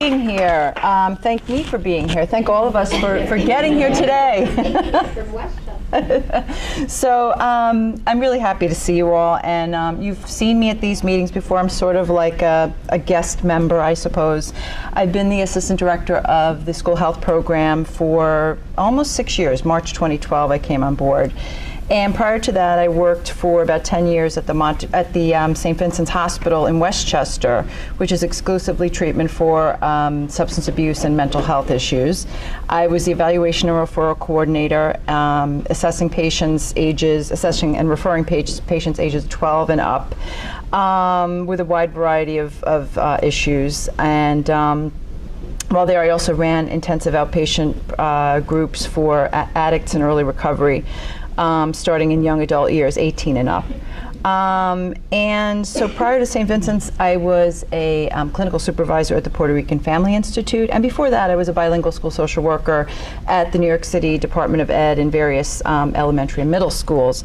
Being here. Thank me for being here. Thank all of us for getting here today. So I'm really happy to see you all, and you've seen me at these meetings before. I'm sort of like a guest member, I suppose. I've been the assistant director of the school health program for almost 6 years. March 2012 I came on board. And prior to that, I worked for about 10 years at the St. Vincent's Hospital in Westchester, which is exclusively treatment for substance abuse and mental health issues. I was the evaluation and referral coordinator, assessing and referring patients ages 12 and up, with a wide variety of issues. And while there, I also ran intensive outpatient groups for addicts in early recovery. Starting in young adult years, 18 and up. And so prior to St. Vincent's, I was a clinical supervisor at the Puerto Rican Family Institute. And before that, I was a bilingual school social worker at the New York City Department of Ed in various elementary and middle schools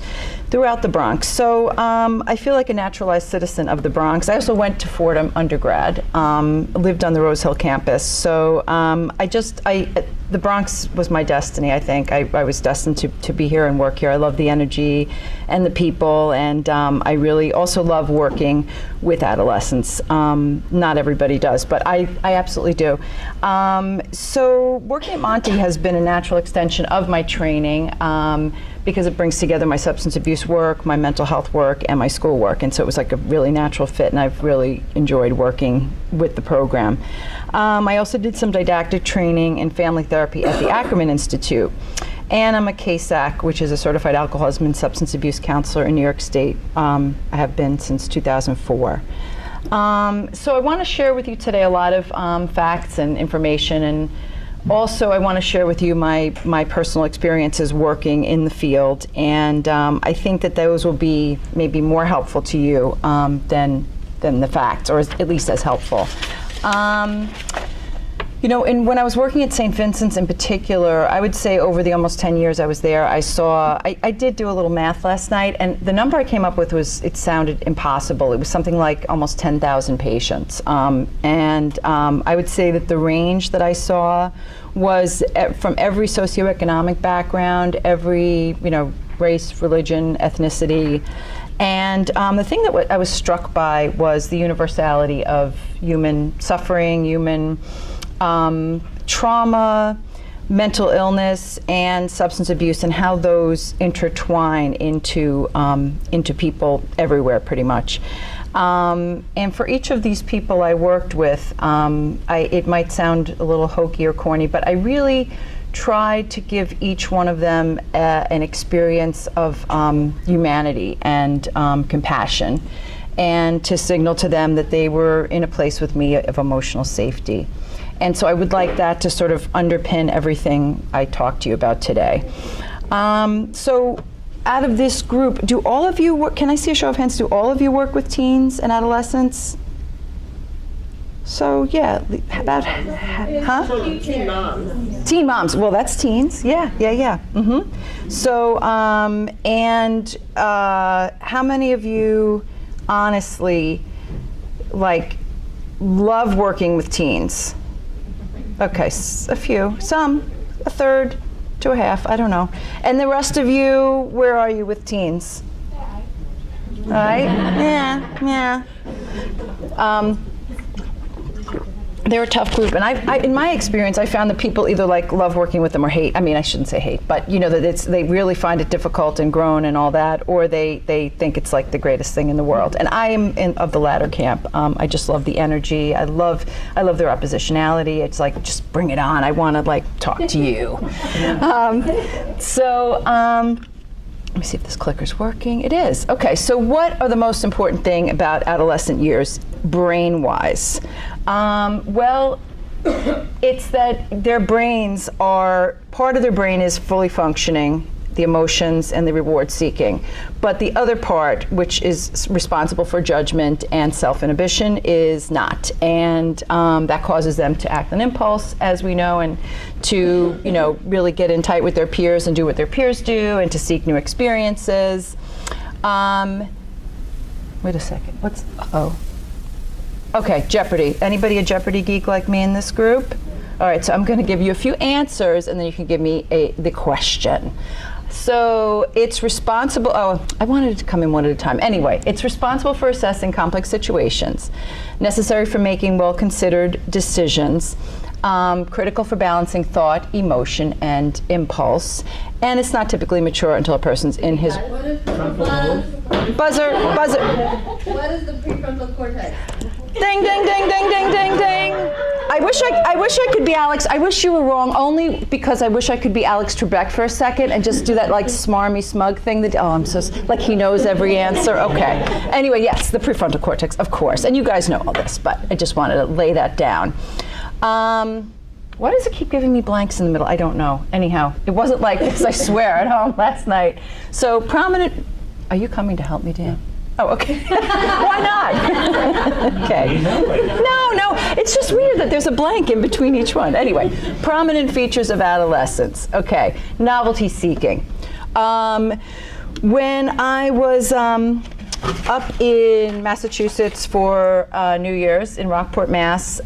throughout the Bronx. So I feel like a naturalized citizen of the Bronx. I also went to Fordham undergrad, lived on the Rose Hill campus. So the Bronx was my destiny, I think. I was destined to be here and work here. I love the energy and the people, and I really also love working with adolescents. Not everybody does, but I absolutely do. So working at Monty has been a natural extension of my training, because it brings together my substance abuse work, my mental health work, and my school work. And so it was like a really natural fit, and I've really enjoyed working with the program. I also did some didactic training in family therapy at the Ackerman Institute. And I'm a CASAC, which is a certified alcoholism and substance abuse counselor in New York State. I have been since 2004. So I want to share with you today a lot of facts and information, and also I want to share with you my personal experiences working in the field, and I think that those will be maybe more helpful to you than the facts, or at least as helpful. When I was working at St. Vincent's in particular, I would say over the almost 10 years I was there, I did do a little math last night, and the number I came up with it sounded impossible. It was something like almost 10,000 patients. I would say that the range that I saw was from every socioeconomic background, every, race, religion, ethnicity. And the thing that I was struck by was the universality of human suffering, human trauma, mental illness, and substance abuse, and how those intertwine into people everywhere, pretty much. And for each of these people I worked with, it might sound a little hokey or corny, but I really tried to give each one of them an experience of humanity and compassion, and to signal to them that they were in a place with me of emotional safety. And so I would like that to sort of underpin everything I talked to you about today. So out of this group, do all of you work, can I see a show of hands, do all of you work with teens and adolescents? So yeah, about, huh? Teen moms. Teen moms, well that's teens, yeah. Mm-hmm. So, how many of you honestly, love working with teens? Okay, a few, some, a third to a half, I don't know. And the rest of you, where are you with teens? All right, yeah. They're a tough group, and I, in my experience, I found that people either love working with them or hate. I mean, I shouldn't say hate, but that they really find it difficult and grown and all that, or they think it's like the greatest thing in the world. And I am of the latter camp. I just love the energy. I love their oppositionality. It's like, just bring it on. I want to talk to you. Let me see if this clicker's working. It is. Okay, so what are the most important thing about adolescent years, brain-wise? Well, it's that their brains part of their brain is fully functioning, the emotions and the reward seeking. But the other part, which is responsible for judgment and self-inhibition, is not. And that causes them to act on impulse, as we know, and to really get in tight with their peers and do what their peers do, and to seek new experiences. Wait a second. Okay, Jeopardy. Anybody a Jeopardy geek like me in this group? All right, so I'm going to give you a few answers, and then you can give me the question. So it's responsible, I wanted it to come in one at a time. Anyway, it's responsible for assessing complex situations, necessary for making well-considered decisions, critical for balancing thought, emotion, and impulse, and it's not typically mature until a person's in his... What is the Buzzer. What is the prefrontal cortex? Ding, ding, ding, ding, ding, ding, ding. I wish I could be Alex. I wish you were wrong, only because I wish I could be Alex Trebek for a second and just do that like smarmy smug thing that, I'm so, like he knows every answer. Okay. Anyway, yes, the prefrontal cortex, of course. And you guys know all this, but I just wanted to lay that down. Why does it keep giving me blanks in the middle? I don't know. Anyhow, it wasn't like this, I swear, at home last night. So prominent, are you coming to help me, Dan? Oh, okay. Why not? Okay. No, it's just weird that there's a blank in between each one. Anyway, prominent features of adolescence. Okay, novelty seeking. When I was up in Massachusetts for New Year's in Rockport, Mass,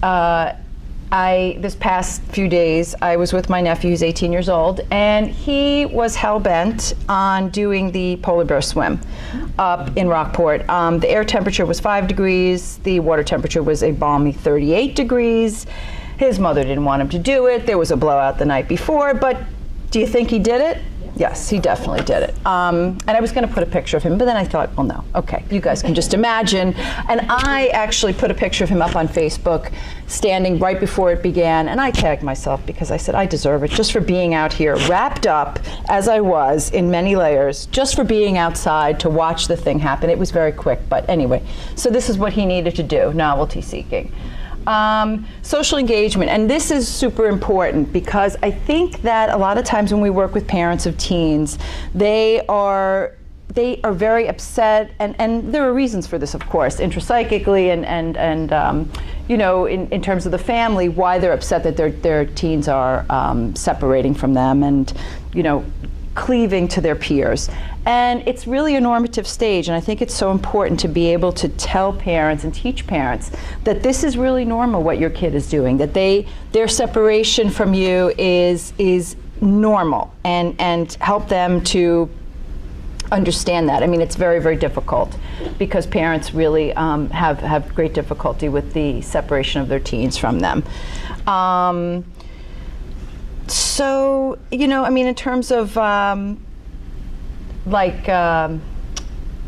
this past few days, I was with my nephew, who's 18 years old, and he was hell-bent on doing the polar bear swim up in Rockport. The air temperature was 5 degrees. The water temperature was a balmy 38 degrees. His mother didn't want him to do it. There was a blowout the night before, but do you think he did it? Yes, he definitely did it. And I was going to put a picture of him, but then I thought, well, no. Okay, you guys can just imagine. And I actually put a picture of him up on Facebook, standing right before it began, and I tagged myself because I said, I deserve it, just for being out here, wrapped up, as I was, in many layers, just for being outside to watch the thing happen. It was very quick, but anyway. So this is what he needed to do, novelty seeking. Social engagement, and this is super important because I think that a lot of times when we work with parents of teens, they are very upset, and there are reasons for this, of course, intrapsychically and you know, in terms of the family, why they're upset that their teens are separating from them and, you know, cleaving to their peers. And it's really a normative stage, and I think it's so important to be able to tell parents and teach parents that this is really normal what your kid is doing, that their separation from you is normal, and help them to understand that. I mean, it's very, very difficult because parents really have great difficulty with the separation of their teens from them. So, you know, I mean, in terms of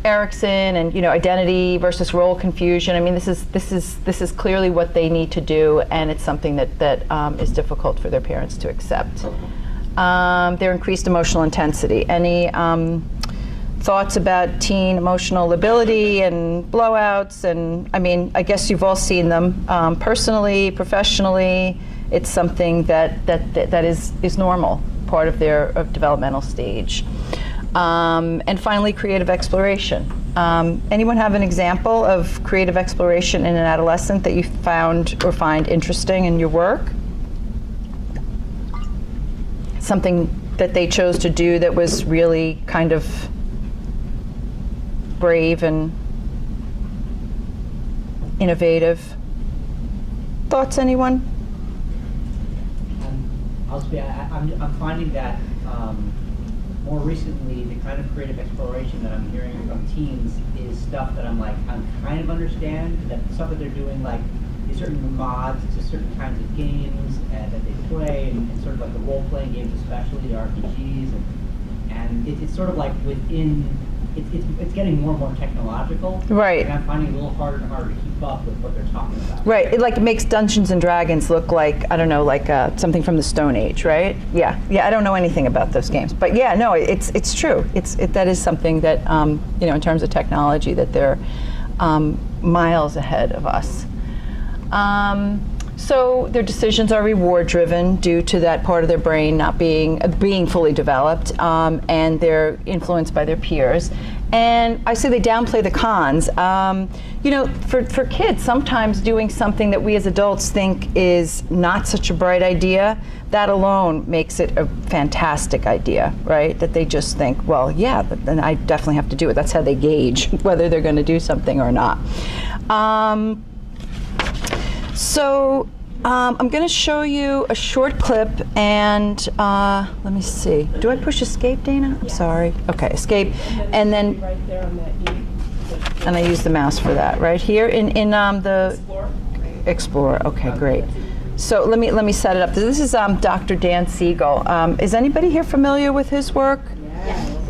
Erickson and, you know, identity versus role confusion, I mean, this is clearly what they need to do, and it's something that is difficult for their parents to accept. Their increased emotional intensity. Any thoughts about teen emotional lability and blowouts? And I mean, I guess you've all seen them personally, professionally. It's something that is normal, part of their developmental stage. And finally, creative exploration. Anyone have an example of creative exploration in an adolescent that you found or find interesting in your work? Something that they chose to do that was really kind of brave and innovative. Thoughts, anyone? I'm finding that more recently, the kind of creative exploration that I'm hearing from teens is stuff that I'm kind of understand, that stuff that they're doing, like these certain mods to certain kinds of games that they play, and sort of like the role-playing games, especially the RPGs, and it's sort of like within, it's getting more and more technological. Right. And I'm finding it a little harder and harder to keep up with what they're talking about. Right. It makes Dungeons and Dragons look like, I don't know, like something from the Stone Age, right? Yeah. I don't know anything about those games, but yeah, no, it's true. That is something that you know, in terms of technology, that they're miles ahead of us. So their decisions are reward-driven due to that part of their brain not being fully developed, and they're influenced by their peers. And I say they downplay the cons. You know, for kids, sometimes doing something that we as adults think is not such a bright idea, that alone makes it a fantastic idea, right? That they just think, well, yeah, then I definitely have to do it. That's how they gauge whether they're going to do something or not. So I'm going to show you a short clip, and let me see. Do I push escape, Dana? I'm sorry. Okay, escape, and then Right there on that E. and I use the mouse for that right here in the Explore. Okay, great. So let me set it up. This is Dr. Dan Siegel. Is anybody here familiar with his work?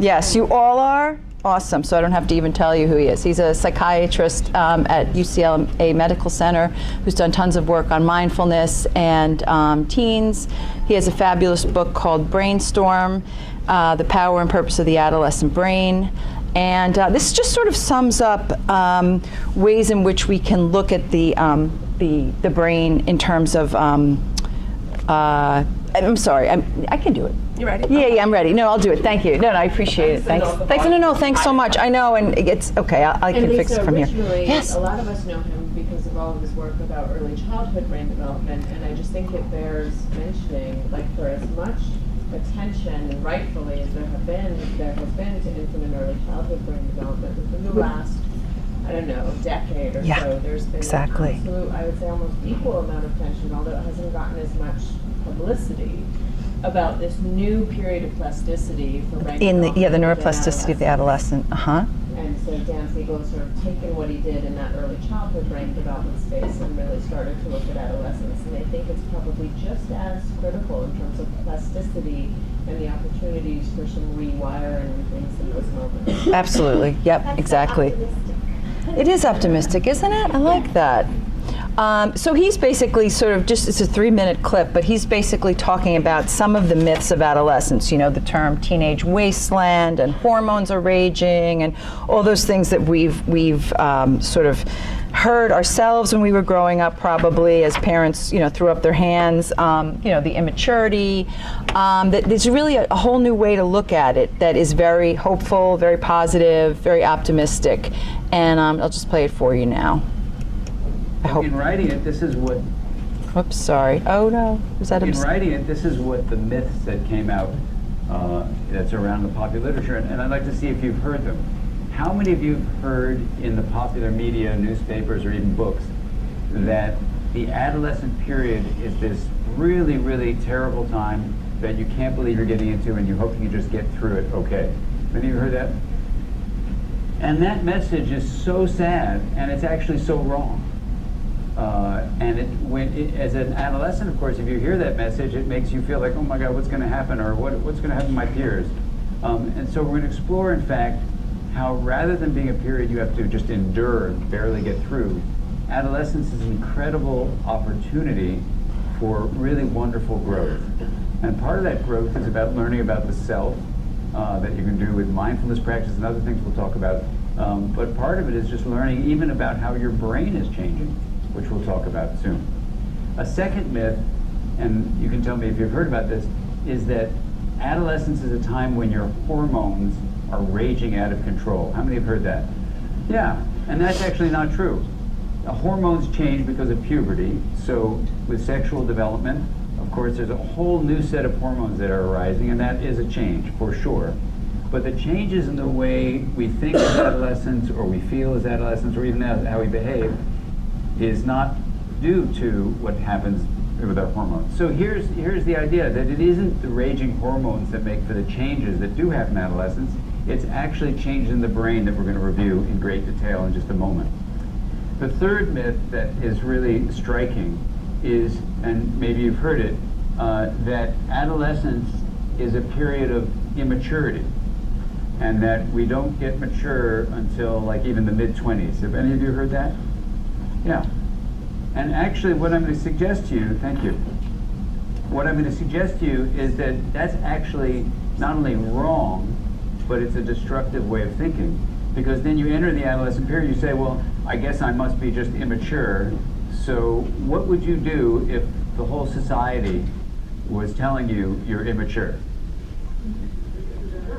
Yes, you all are? Awesome, so I don't have to even tell you who he is. He's a psychiatrist at UCLA Medical Center who's done tons of work on mindfulness and teens. He has a fabulous book called Brainstorm, The Power and Purpose of the Adolescent Brain. And this just sort of sums up ways in which we can look at the brain in terms of, I'm sorry, I can do it. You ready? Yeah, I'm ready. No, I'll do it. Thank you. No, I appreciate it. Thanks. Thanks so much. I know, and it's okay. I can fix it from here. Yes. A lot of us know him because of all of his work about early childhood brain development, and I just think it bears mentioning, like, for as much attention, and rightfully, as there has been to infant and early childhood brain development within the last, I don't know, decade or so, there's been exactly. absolute, I would say, almost equal amount of attention, although it hasn't gotten as much publicity about this new period of plasticity for brain development the neuroplasticity of the adolescent. And so Dan Siegel has sort of taken what he did in that early childhood brain development space and really started to look at adolescence. And I think it's probably just as critical in terms of plasticity and the opportunities for some rewiring and things in those moments. Absolutely. Yep. Exactly. It is optimistic, isn't it? I like that. So he's basically sort of it's a 3-minute clip, but he's basically talking about some of the myths of adolescence, you know, the term teenage wasteland and hormones are raging and all those things that we've sort of heard ourselves when we were growing up, probably as parents, you know, threw up their hands, you know, the immaturity, that there's really a whole new way to look at it that is very hopeful, very positive, very optimistic. And I'll just play it for you now. In writing it, this is what. Whoops, sorry. Oh no, was that a In writing it, this is what the myths that came out that's around the popular literature, and I'd like to see if you've heard them. How many of you have heard in the popular media, newspapers, or even books, that the adolescent period is this really, really terrible time that you can't believe you're getting into, and you hope you just get through it okay? Have you heard that? And that message is so sad, and it's actually so wrong. As an adolescent, of course, if you hear that message, it makes you feel like, oh my God, what's going to happen, or what's going to happen to my peers? And so we're going to explore, in fact, how rather than being a period you have to just endure and barely get through, adolescence is an incredible opportunity for really wonderful growth. And part of that growth is about learning about the self that you can do with mindfulness practice and other things we'll talk about. But part of it is just learning even about how your brain is changing, which we'll talk about soon. A second myth, and you can tell me if you've heard about this, is that adolescence is a time when your hormones are raging out of control. How many have heard that? Yeah, and that's actually not true. Hormones change because of puberty, so with sexual development, of course, there's a whole new set of hormones that are arising, and that is a change, for sure. But the changes in the way we think as adolescents, or we feel as adolescents, or even how we behave, is not due to what happens with our hormones. So here's the idea, that it isn't the raging hormones that make for the changes that do happen in adolescence. It's actually changes in the brain that we're going to review in great detail in just a moment. The third myth that is really striking is, and maybe you've heard it, that adolescence is a period of immaturity, and that we don't get mature until like even the mid-20s. Have any of you heard that? Yeah. And actually what I'm going to suggest to you, thank you, what I'm going to suggest to you is that that's actually not only wrong, but it's a destructive way of thinking. Because then you enter the adolescent period, you say, well, I guess I must be just immature. So what would you do if the whole society was telling you you're immature?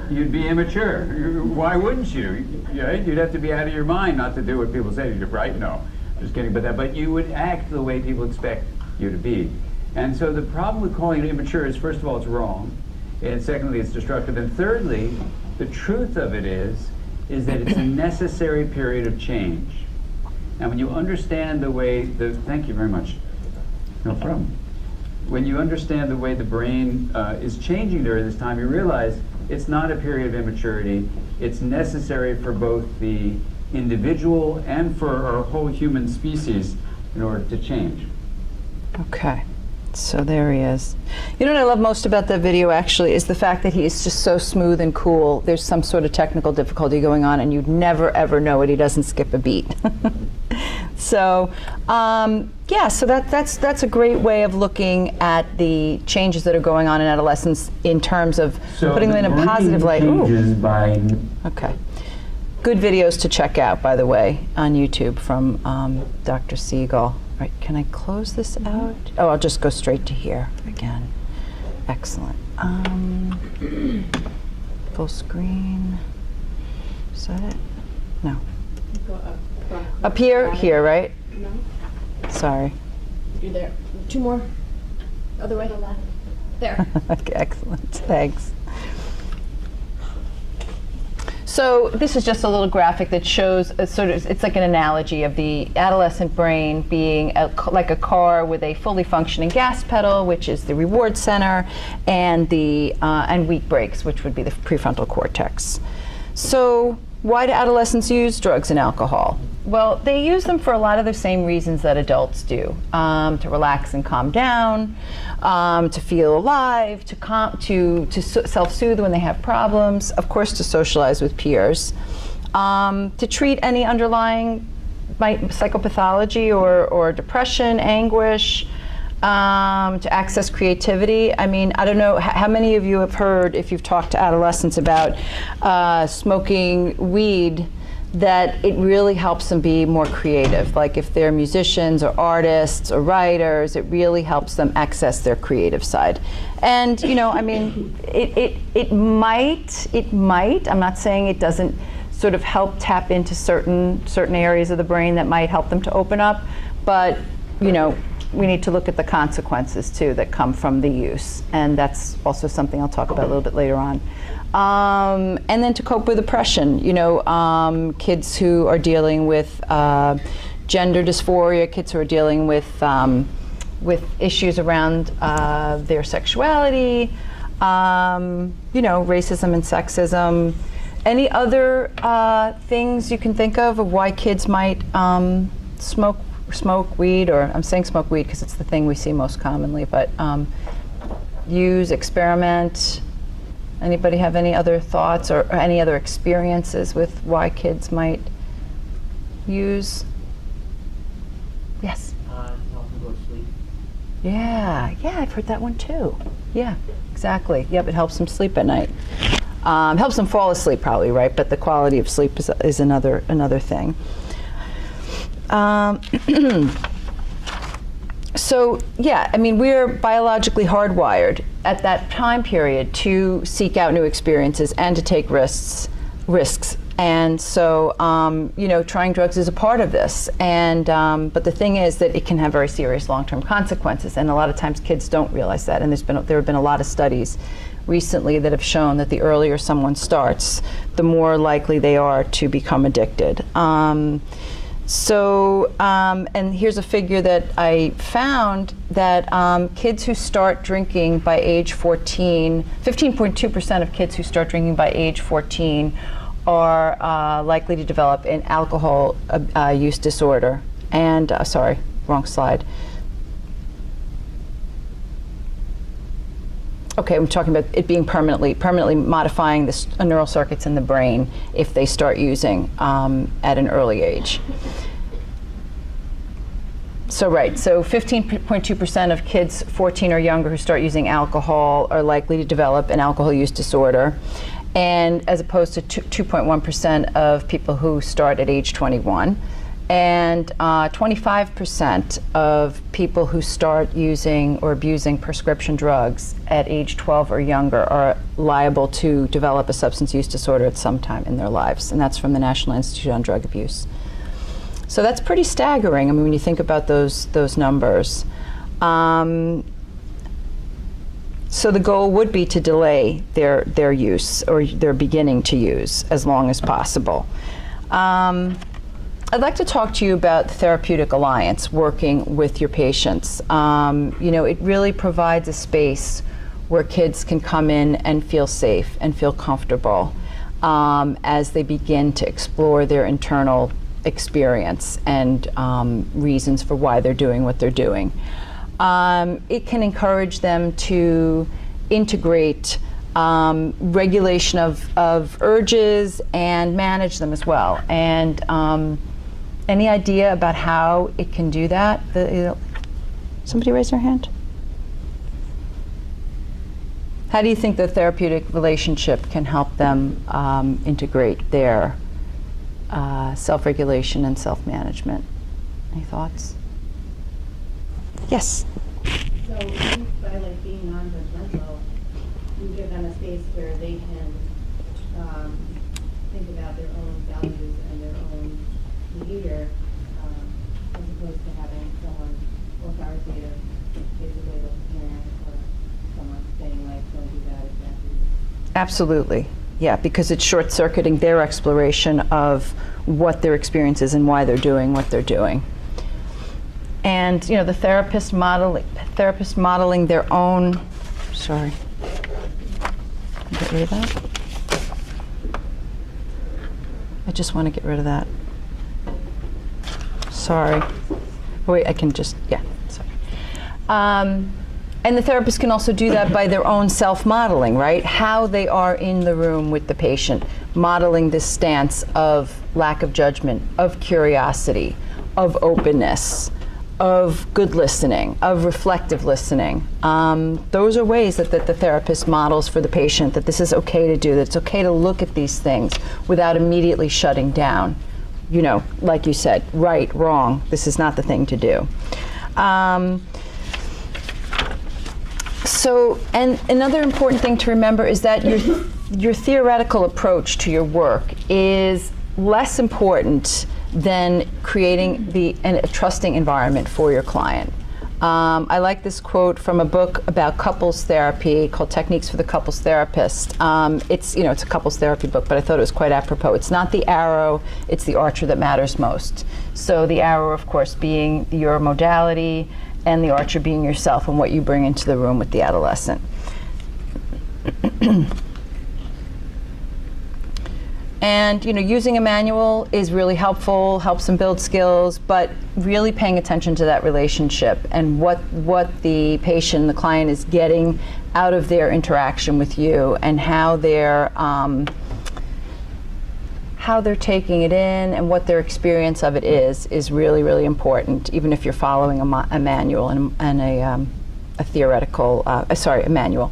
You'd be immature. Why wouldn't you? You'd have to be out of your mind not to do what people say to you, right? No, just kidding about that. But you would act the way people expect you to be. And so the problem with calling it immature is, first of all, it's wrong. And secondly, it's destructive. And thirdly, the truth of it is that it's a necessary period of change. And when you understand the way, thank you very much. No problem. When you understand the way the brain is changing during this time, you realize it's not a period of immaturity. It's necessary for both the individual and for our whole human species in order to change. Okay. So there he is. You know what I love most about that video actually is the fact that he is just so smooth and cool. There's some sort of technical difficulty going on and you'd never ever know it. He doesn't skip a beat. So yeah, so that's a great way of looking at the changes that are going on in adolescence in terms of putting them in a positive light. Okay. Good videos to check out, by the way, on YouTube from Dr. Siegel. Right, can I close this out? Oh, I'll just go straight to here again. Excellent. Full screen. Is that it? No. Go up. Up here? Here, right? No. Sorry. You're there. 2 more. Other way. There. Okay, excellent. Thanks. So this is just a little graphic that shows it's like an analogy of the adolescent brain being like a car with a fully functioning gas pedal, which is the reward center, and and weak brakes, which would be the prefrontal cortex. So why do adolescents use drugs and alcohol? Well, they use them for a lot of the same reasons that adults do. To relax and calm down, to feel alive, to self-soothe when they have problems, of course to socialize with peers, to treat any underlying psychopathology or depression, anguish, to access creativity. I mean, I don't know how many of you have heard, if you've talked to adolescents about smoking weed, that it really helps them be more creative. Like if they're musicians or artists or writers, it really helps them access their creative side. And you know, I mean, it might, I'm not saying it doesn't sort of help tap into certain areas of the brain that might help them to open up, but you know, we need to look at the consequences too that come from the use. And that's also something I'll talk about a little bit later on. And then to cope with depression, you know, kids who are dealing with gender dysphoria, kids who are dealing with issues around their sexuality, you know, racism and sexism. Any other things you can think of why kids might smoke weed, or I'm saying smoke weed because it's the thing we see most commonly, but use, experiment. Anybody have any other thoughts or any other experiences with why kids might use? Yes? To help them go to sleep. Yeah, I've heard that one too. Yeah, exactly. Yep, it helps them sleep at night. Helps them fall asleep probably, right? But the quality of sleep is another thing. So yeah, I mean, we're biologically hardwired at that time period to seek out new experiences and to take risks. And so, you know, trying drugs is a part of this. And but the thing is that it can have very serious long-term consequences, and a lot of times kids don't realize that. And there have been a lot of studies recently that have shown that the earlier someone starts, the more likely they are to become addicted. And here's a figure that I found that kids who start drinking by age 14, 15.2% of kids who start drinking by age 14 are likely to develop an alcohol use disorder. And, sorry, wrong slide. Okay, I'm talking about it being permanently modifying the neural circuits in the brain if they start using at an early age. So right, so 15.2% of kids 14 or younger who start using alcohol are likely to develop an alcohol use disorder, and as opposed to 2.1% of people who start at age 21. And 25% of people who start using or abusing prescription drugs at age 12 or younger are liable to develop a substance use disorder at some time in their lives. And that's from the National Institute on Drug Abuse. So that's pretty staggering, I mean, when you think about those numbers. So the goal would be to delay their use or their beginning to use as long as possible. I'd like to talk to you about the Therapeutic Alliance, working with your patients. It really provides a space where kids can come in and feel safe and feel comfortable as they begin to explore their internal experience and reasons for why they're doing what they're doing. It can encourage them to integrate regulation of urges and manage them as well. And any idea about how it can do that? Somebody raise their hand? How do you think the therapeutic relationship can help them integrate their self-regulation and self-management? Any thoughts? Yes. So I think by like being non-judgmental, you give them a space where they can think about their own values and their own behavior, as opposed to having someone authoritative, basically like a parent or someone saying like, don't do that exactly. Absolutely. Yeah, because it's short-circuiting their exploration of what their experience is and why they're doing what they're doing. And the therapist modeling their own. Sorry. Get rid of that. I just want to get rid of that. Sorry. Oh, wait, I can just, yeah, sorry. And the therapist can also do that by their own self-modeling, right? How they are in the room with the patient, modeling this stance of lack of judgment, of curiosity, of openness, of good listening, of reflective listening. Those are ways that the therapist models for the patient that this is okay to do, that it's okay to look at these things without immediately shutting down. Like you said, right, wrong, this is not the thing to do. And another important thing to remember is that your theoretical approach to your work is less important than creating a trusting environment for your client. I like this quote from a book about couples therapy called Techniques for the Couples Therapist. It's a couples therapy book, but I thought it was quite apropos. It's not the arrow, it's the archer that matters most. So the arrow, of course, being your modality, and the archer being yourself and what you bring into the room with the adolescent. And using a manual is really helpful, helps them build skills, but really paying attention to that relationship and what the patient, the client, is getting out of their interaction with you and how they're taking it in and what their experience of it is really, really important, even if you're following a manual and a theoretical, a manual.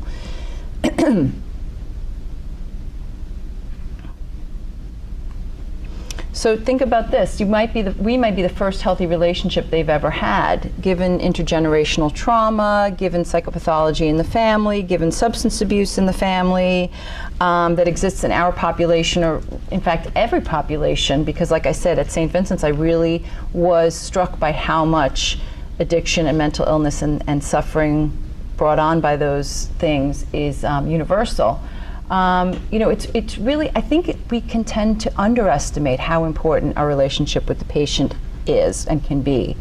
So think about this. We might be the first healthy relationship they've ever had, given intergenerational trauma, given psychopathology in the family, given substance abuse in the family, that exists in our population, or in fact every population, because like I said, at St. Vincent's I really was struck by how much addiction and mental illness and suffering brought on by those things is universal. It's really, I think we can tend to underestimate how important our relationship with the patient is and can be.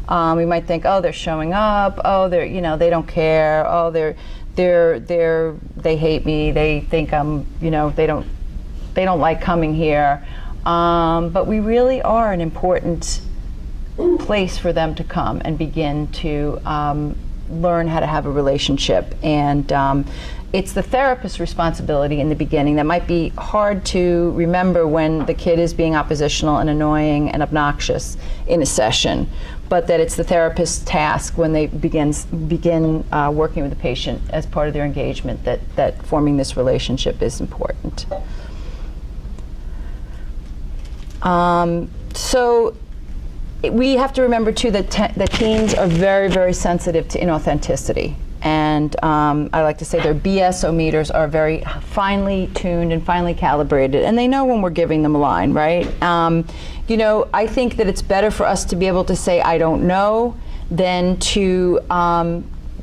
We might think, oh, they're showing up, oh, they're, they don't care, oh, they hate me, they think I'm, they don't like coming here. But we really are an important place for them to come and begin to learn how to have a relationship. And it's the therapist's responsibility in the beginning that might be hard to remember when the kid is being oppositional and annoying and obnoxious in a session, but that it's the therapist's task when they begin working with the patient as part of their engagement that forming this relationship is important. So we have to remember too that teens are very, very sensitive to inauthenticity. And I like to say their BS-o-meters are very finely tuned and finely calibrated, and they know when we're giving them a line, right? I think that it's better for us to be able to say, I don't know, than to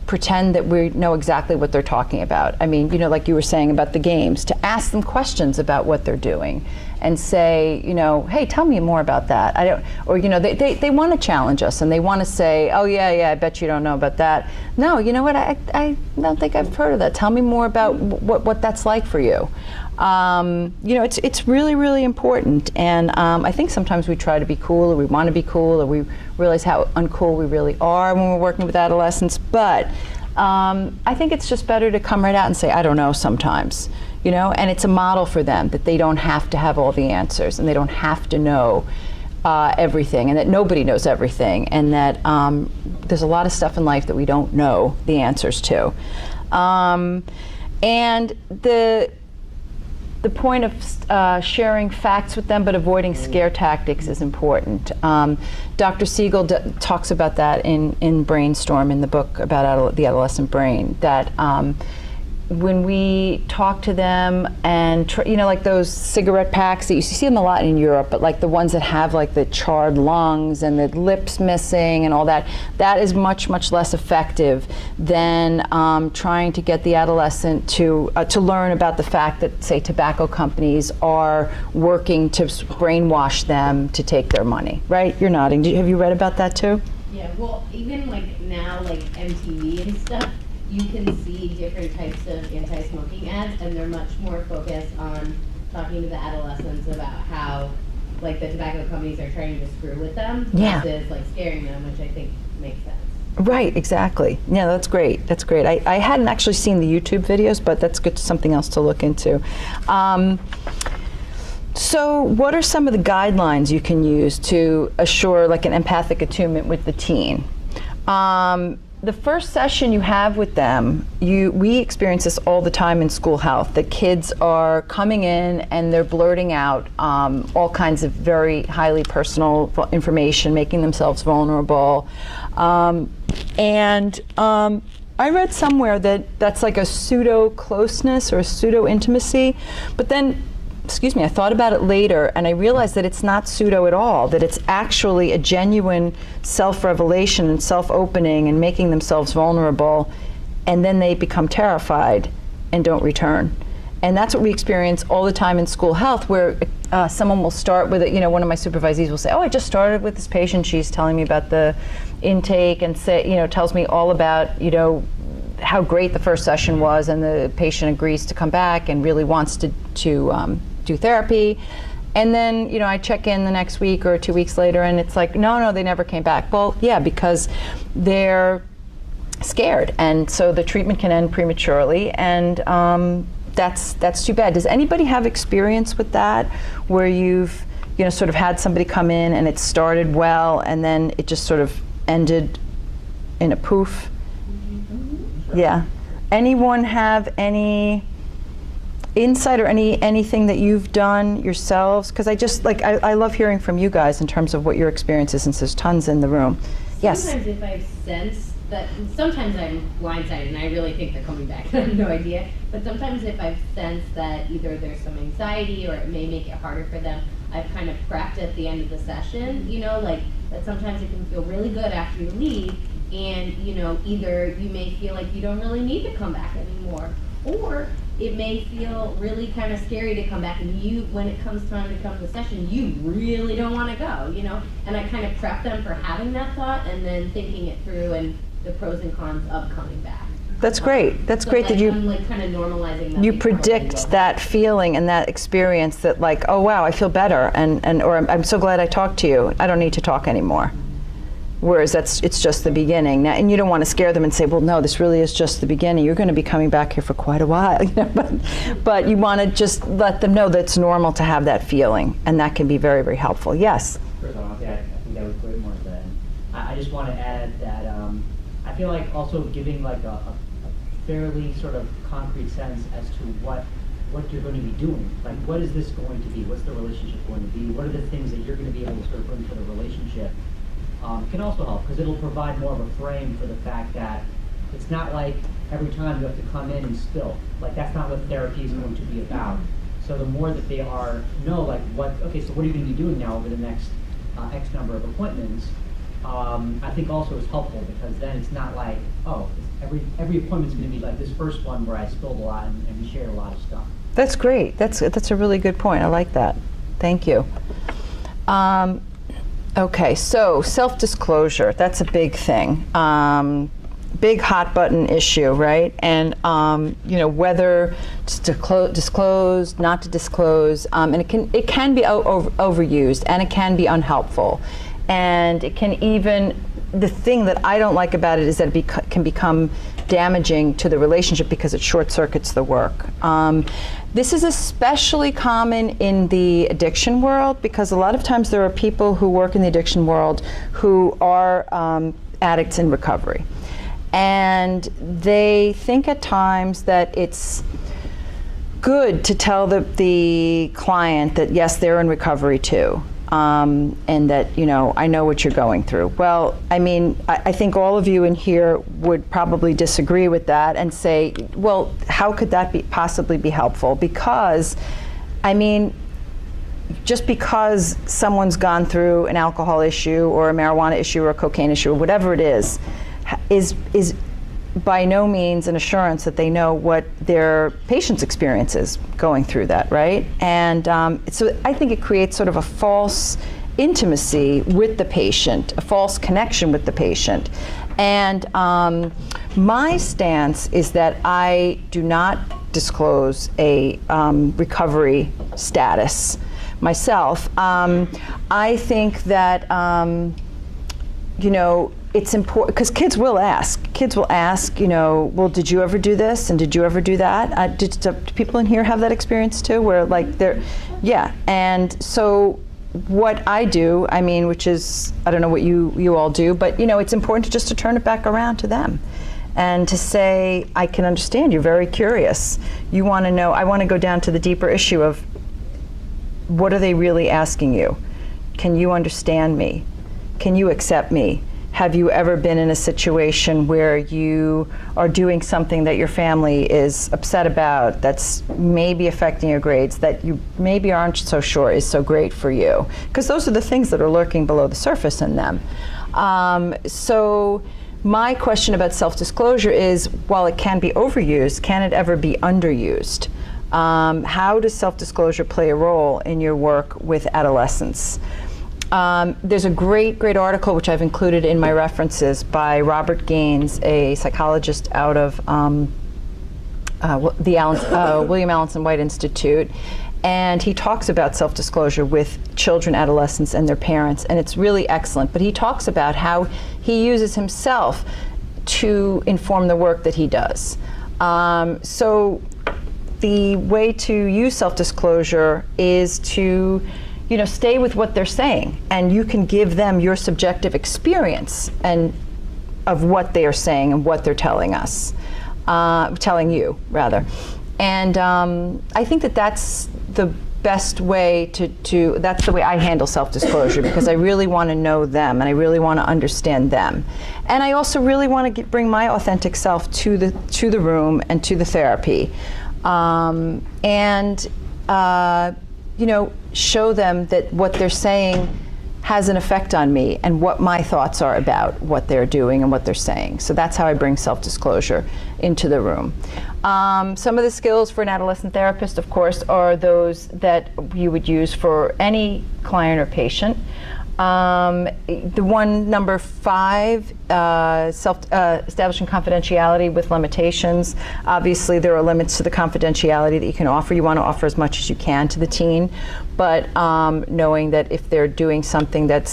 pretend that we know exactly what they're talking about. I mean, like you were saying about the games, to ask them questions about what they're doing and say, you know, hey, tell me more about that. I don't, or you know, they want to challenge us and they want to say, oh yeah, I bet you don't know about that. No, you know what? I don't think I've heard of that. Tell me more about what that's like for you. You know, it's really, really important, and I think sometimes we try to be cool, or we want to be cool, or we realize how uncool we really are when we're working with adolescents. But I think it's just better to come right out and say, I don't know sometimes, you know, and it's a model for them that they don't have to have all the answers, and they don't have to know everything, and that nobody knows everything, and that there's a lot of stuff in life that we don't know the answers to. And the point of sharing facts with them but avoiding scare tactics is important. Dr. Siegel talks about that in Brainstorm, in the book about the adolescent brain, that when we talk to them and, you know, like those cigarette packs that you see them a lot in Europe, but like the ones that have like the charred lungs and the lips missing and all that, that is much, much less effective than trying to get the adolescent to learn about the fact that, say, tobacco companies are working to brainwash them to take their money, right? You're nodding. Have you read about that too? Yeah, well, even like now, like MTV and stuff, you can see different types of anti-smoking ads, and they're much more focused on talking to the adolescents about how, like, the tobacco companies are trying to screw with them, versus like scaring them, which I think makes sense. Right, exactly. Yeah, that's great. That's great. I hadn't actually seen the YouTube videos, but that's good, something else to look into. So what are some of the guidelines you can use to assure like an empathic attunement with the teen? The first session you have with them, we experience this all the time in school health, that kids are coming in and they're blurting out all kinds of very highly personal information, making themselves vulnerable. I read somewhere that that's like a pseudo closeness or a pseudo intimacy, but then, excuse me, I thought about it later and I realized that it's not pseudo at all, that it's actually a genuine self-revelation and self-opening and making themselves vulnerable, and then they become terrified and don't return. And that's what we experience all the time in school health, where someone will start with it. You know, one of my supervisees will say, oh, I just started with this patient, she's telling me about the intake and say, you know, tells me all about, you know, how great the first session was, and the patient agrees to come back and really wants to do therapy. And then, you know, I check in the next week or 2 weeks later and it's like, no, they never came back. Well, yeah, because they're scared, and so the treatment can end prematurely, and that's too bad. Does anybody have experience with that, where you've, you know, sort of had somebody come in and it started well and then it just sort of ended in a poof? Yeah. Anyone have any insight or anything that you've done yourselves? Because I just, like, I love hearing from you guys in terms of what your experience is, since there's tons in the room. Yes? Sometimes if I've sensed that, sometimes I'm blindsided and I really think they're coming back, I have no idea. But sometimes if I've sensed that either there's some anxiety or it may make it harder for them, I've kind of prepped at the end of the session, you know, like that sometimes it can feel really good after you leave, and, you know, either you may feel like you don't really need to come back anymore, or it may feel really kind of scary to come back, and you, when it comes time to come to the session, you really don't want to go, you know? And I kind of prep them for having that thought and then thinking it through and the pros and cons of coming back. That's great. That's So great like, that you I'm like kind of normalizing that. you before they predict go. that feeling and that experience, that like, oh wow, I feel better, and or I'm so glad I talked to you. I don't need to talk anymore. Whereas it's just the beginning. Now, and you don't want to scare them and say, well, no, this really is just the beginning. You're going to be coming back here for quite a while. You know? But you want to just let them know that it's normal to have that feeling, and that can be very, very helpful. Yes? First of all, I think that was great, Martha. I just want to add that I feel like also giving like a fairly sort of concrete sense as to what you're going to be doing. Like, what is this going to be? What's the relationship going to be? What are the things that you're going to be able to sort of bring to the relationship? Can also help, because it'll provide more of a frame for the fact that it's not like every time you have to come in and spill. Like, that's not what therapy is going to be about. So the more that they know, like, okay, so what are you going to be doing now over the next X number of appointments, I think also is helpful, because then it's not like, oh, every appointment's going to be like this first one where I spilled a lot and we shared a lot of stuff. That's great. That's a really good point. I like that. Thank you. Okay, so self-disclosure, that's a big thing. Big hot button issue, right? And whether to disclose, not to disclose, and it can be overused, and it can be unhelpful, and it can even, the thing that I don't like about it is that it can become damaging to the relationship because it short circuits the work. This is especially common in the addiction world, because a lot of times there are people who work in the addiction world who are addicts in recovery. And they think at times that it's good to tell the client that, yes, they're in recovery too. And that, I know what you're going through. Well, I mean, I think all of you in here would probably disagree with that and say, well, how could that possibly be helpful? Because, I mean, just because someone's gone through an alcohol issue or a marijuana issue or a cocaine issue or whatever it is by no means an assurance that they know what their patient's experience is going through that, right? And so I think it creates sort of a false intimacy with the patient, a false connection with the patient. And my stance is that I do not disclose a recovery status myself. I think that, it's important because kids will ask, well, did you ever do this? And did you ever do that? Do people in here have that experience too, where yeah. And so what I do, I mean, which is, I don't know what you all do, but it's important just to turn it back around to them and to say, I can understand, you're very curious. You want to know, I want to go down to the deeper issue of what are they really asking you? Can you understand me? Can you accept me? Have you ever been in a situation where you are doing something that your family is upset about, that's maybe affecting your grades, that you maybe aren't so sure is so great for you? Because those are the things that are lurking below the surface in them. So my question about self-disclosure is, while it can be overused, can it ever be underused? How does self-disclosure play a role in your work with adolescents? There's a great article which I've included in my references by Robert Gaines, a psychologist out of the William Allenson White Institute, and he talks about self-disclosure with children, adolescents, and their parents, and it's really excellent. But he talks about how he uses himself to inform the work that he does. So the way to use self-disclosure is to stay with what they're saying, and you can give them your subjective experience and of what they are saying and what they're telling us, telling you rather. And I think that that's the best way to that's the way I handle self-disclosure, because I really want to know them and I really want to understand them, and I also really want to bring my authentic self to the room and to the therapy, show them that what they're saying has an effect on me and what my thoughts are about what they're doing and what they're saying. So that's how I bring self-disclosure into the room. Some of the skills for an adolescent therapist, of course, are those that you would use for any client or patient. The one, number 5, establishing confidentiality with limitations. Obviously, there are limits to the confidentiality that you can offer. You want to offer as much as you can to the teen, but knowing that if they're doing something that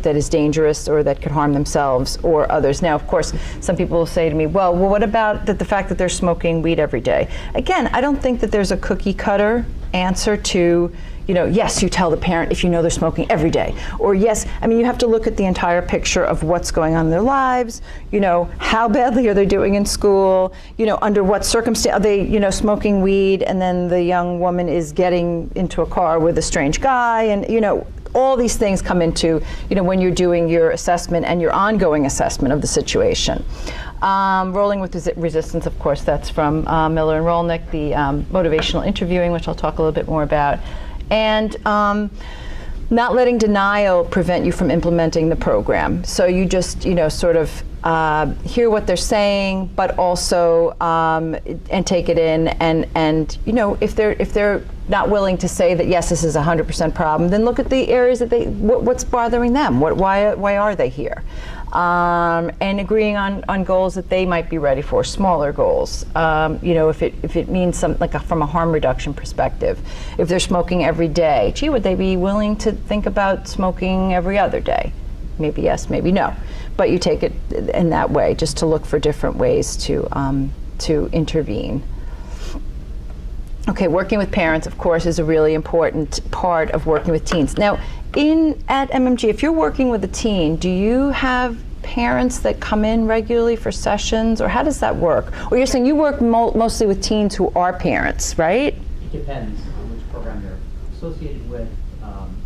is dangerous or that could harm themselves or others. Now, of course, some people will say to me, well, what about the fact that they're smoking weed every day? Again, I don't think that there's a cookie cutter answer to, yes, you tell the parent if you know they're smoking every day. Or yes, I mean, you have to look at the entire picture of what's going on in their lives, how badly are they doing in school, under what circumstance are they, smoking weed, and then the young woman is getting into a car with a strange guy, and, all these things come into, when you're doing your assessment and your ongoing assessment of the situation. Rolling with resistance, of course, that's from Miller and Rolnick, the motivational interviewing, which I'll talk a little bit more about. And not letting denial prevent you from implementing the program. So you just, sort of hear what they're saying, but also and take it in, and you know, if they're not willing to say that yes, this is a 100% problem, then look at the areas that what's bothering them, why are they here, and agreeing on goals that they might be ready for, smaller goals. You know, if it means something like from a harm reduction perspective, if they're smoking every day, gee, would they be willing to think about smoking every other day? Maybe yes, maybe no. But you take it in that way, just to look for different ways to intervene. Okay, working with parents, of course, is a really important part of working with teens. Now, at MMG, if you're working with a teen, do you have parents that come in regularly for sessions, or how does that work? Or you're saying you work mostly with teens who are parents, right? It depends on which program they're associated with.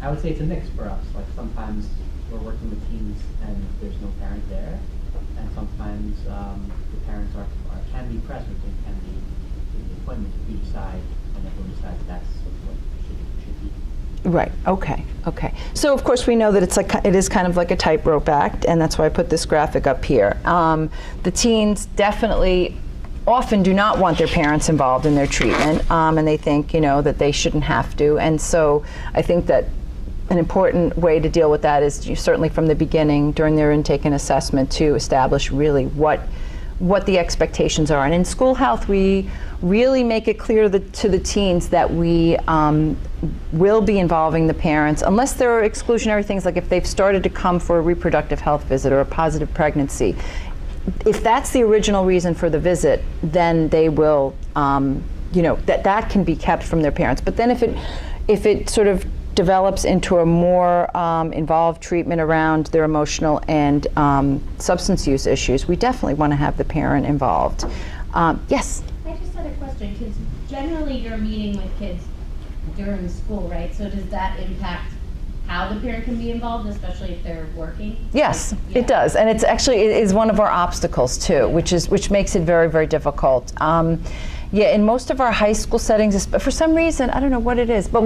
I would say it's a mix for us. Like sometimes we're working with teens and there's no parent there, and sometimes the parents can be present and can be in the appointment if we decide, and everyone decides that's what should be. Right. Okay. So of course we know that it is kind of like a tightrope act, and that's why I put this graphic up here. The teens definitely often do not want their parents involved in their treatment, and they think, you know, that they shouldn't have to. And so I think that an important way to deal with that is certainly from the beginning, during their intake and assessment, to establish really what the expectations are. And in school health, we really make it clear to the teens that we will be involving the parents, unless there are exclusionary things, like if they've started to come for a reproductive health visit or a positive pregnancy. If that's the original reason for the visit, then they will, you know, that can be kept from their parents. But then if it sort of develops into a more involved treatment around their emotional and substance use issues, we definitely want to have the parent involved. Yes? I just had a question, because generally you're meeting with kids during school, right? So does that impact how the parent can be involved, especially if they're working? Yes, Yeah. it does, and it is one of our obstacles too, which makes it very, very difficult. Yeah, in most of our high school settings, for some reason, I don't know what it is, but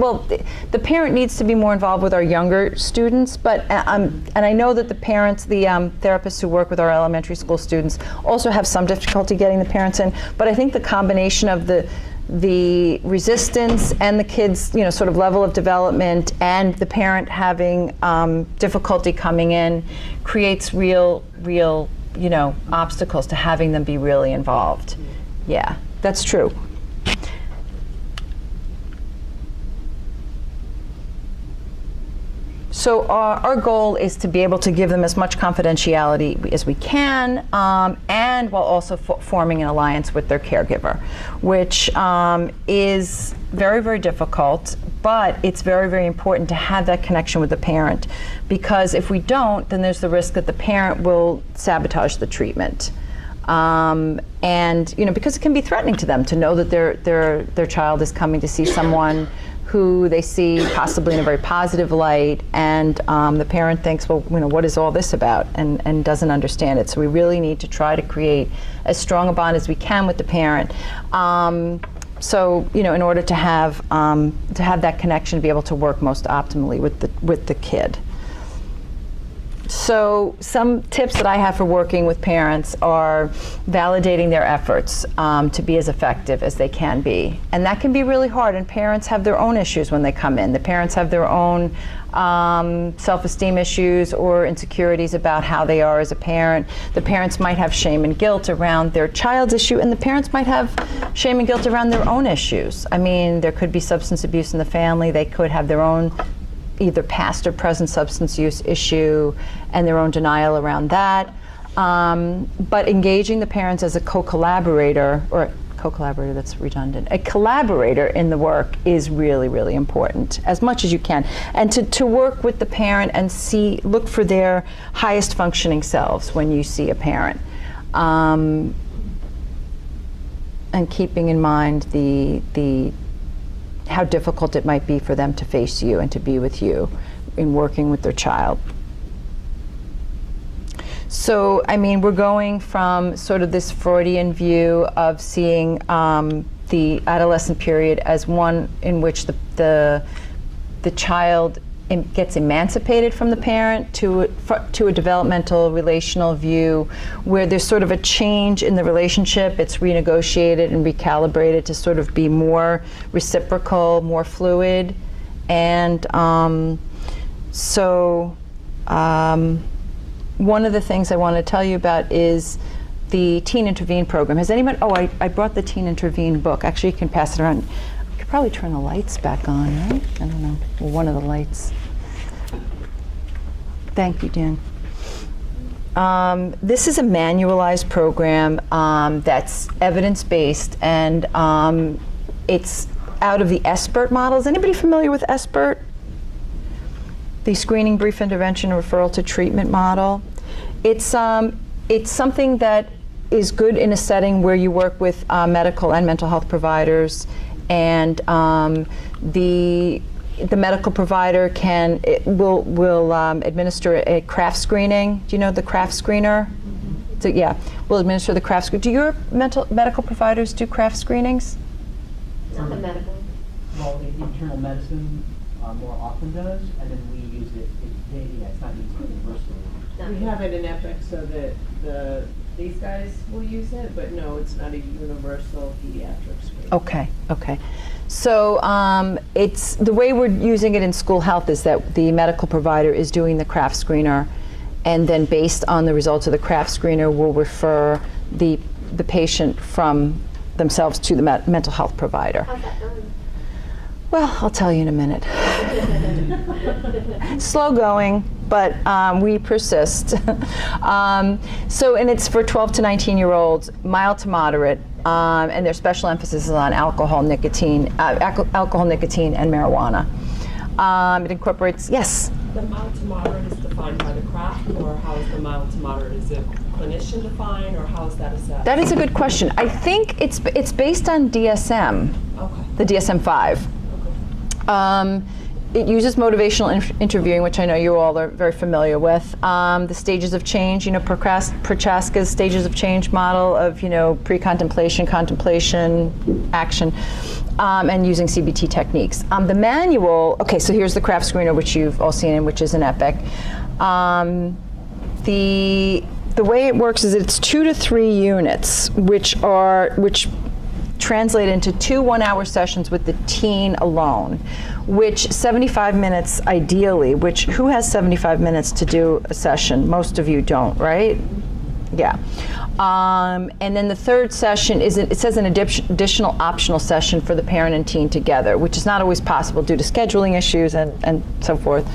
the parent needs to be more involved with our younger students, but and I know that the parents, the therapists who work with our elementary school students also have some difficulty getting the parents in, but I think the combination of the resistance and the kids, you know, sort of level of development, and the parent having difficulty coming in creates real, you know, obstacles to having them be really involved. Yeah. That's true. So our goal is to be able to give them as much confidentiality as we can, and while also forming an alliance with their caregiver, which is very, very difficult, but it's very, very important to have that connection with the parent, because if we don't, then there's the risk that the parent will sabotage the treatment. And you know, because it can be threatening to them to know that their child is coming to see someone who they see possibly in a very positive light, and the parent thinks, well, you know, what is all this about, and doesn't understand it. So we really need to try to create as strong a bond as we can with the parent. So you know, in order to have that connection, to be able to work most optimally with the kid. So some tips that I have for working with parents are validating their efforts to be as effective as they can be. And that can be really hard, and parents have their own issues when they come in. The parents have their own self-esteem issues or insecurities about how they are as a parent. The parents might have shame and guilt around their child's issue, and the parents might have shame and guilt around their own issues. I mean, there could be substance abuse in the family. They could have their own either past or present substance use issue and their own denial around that. But engaging the parents as a co-collaborator, that's redundant, a collaborator in the work is really, really important, as much as you can. And to work with the parent and look for their highest functioning selves when you see a parent. And keeping in mind how difficult it might be for them to face you and to be with you in working with their child. So, I mean, we're going from sort of this Freudian view of seeing the adolescent period as one in which the child gets emancipated from the parent to a developmental relational view where there's sort of a change in the relationship. It's renegotiated and recalibrated to sort of be more reciprocal, more fluid. And one of the things I want to tell you about is the Teen Intervene program. Has anyone, I brought the Teen Intervene book. Actually, you can pass it around. You could probably turn the lights back on, right? I don't know, or one of the lights. Thank you, Dan. This is a manualized program that's evidence-based, and it's out of the SBIRT model. Is anybody familiar with SBIRT? The Screening, Brief Intervention, Referral to Treatment model. It's something that is good in a setting where you work with medical and mental health providers, and the medical provider will administer a CRAFT screening. Do you know the CRAFT screener? So, yeah, we'll administer the CRAFT screening. Do your medical providers do CRAFT screenings? Not the medical. Well, the internal medicine more often does, and then we use it. It's not used universally. We have it in Epic so that these guys will use it, but no, it's not a universal pediatric screen. Okay. So it's the way we're using it in school health is that the medical provider is doing the CRAFT screener, and then based on the results of the CRAFT screener, will refer the patient from themselves to the mental health provider. How's that going? Well, I'll tell you in a minute. Slow going, but we persist. And it's for 12 to 19-year-olds, mild to moderate, and their special emphasis is on alcohol, nicotine, and marijuana. It incorporates, yes? The mild to moderate is defined by the CRAFT, or how is the mild to moderate? Is it clinician defined, or how is that assessed? That is a good question. I think it's based on DSM, Okay. the DSM-5. It uses motivational interviewing, which I know you all are very familiar with. The stages of change, Prochaska's stages of change model of, pre-contemplation, contemplation, action, and using CBT techniques. The manual, so here's the CRAFT screener, which you've all seen, and which is an Epic. The way it works is it's 2 to 3 units, which translate into 2 one-hour sessions with the teen alone, which 75 minutes ideally, who has 75 minutes to do a session? Most of you don't, right? Yeah. And then the third session it says an additional optional session for the parent and teen together, which is not always possible due to scheduling issues and so forth.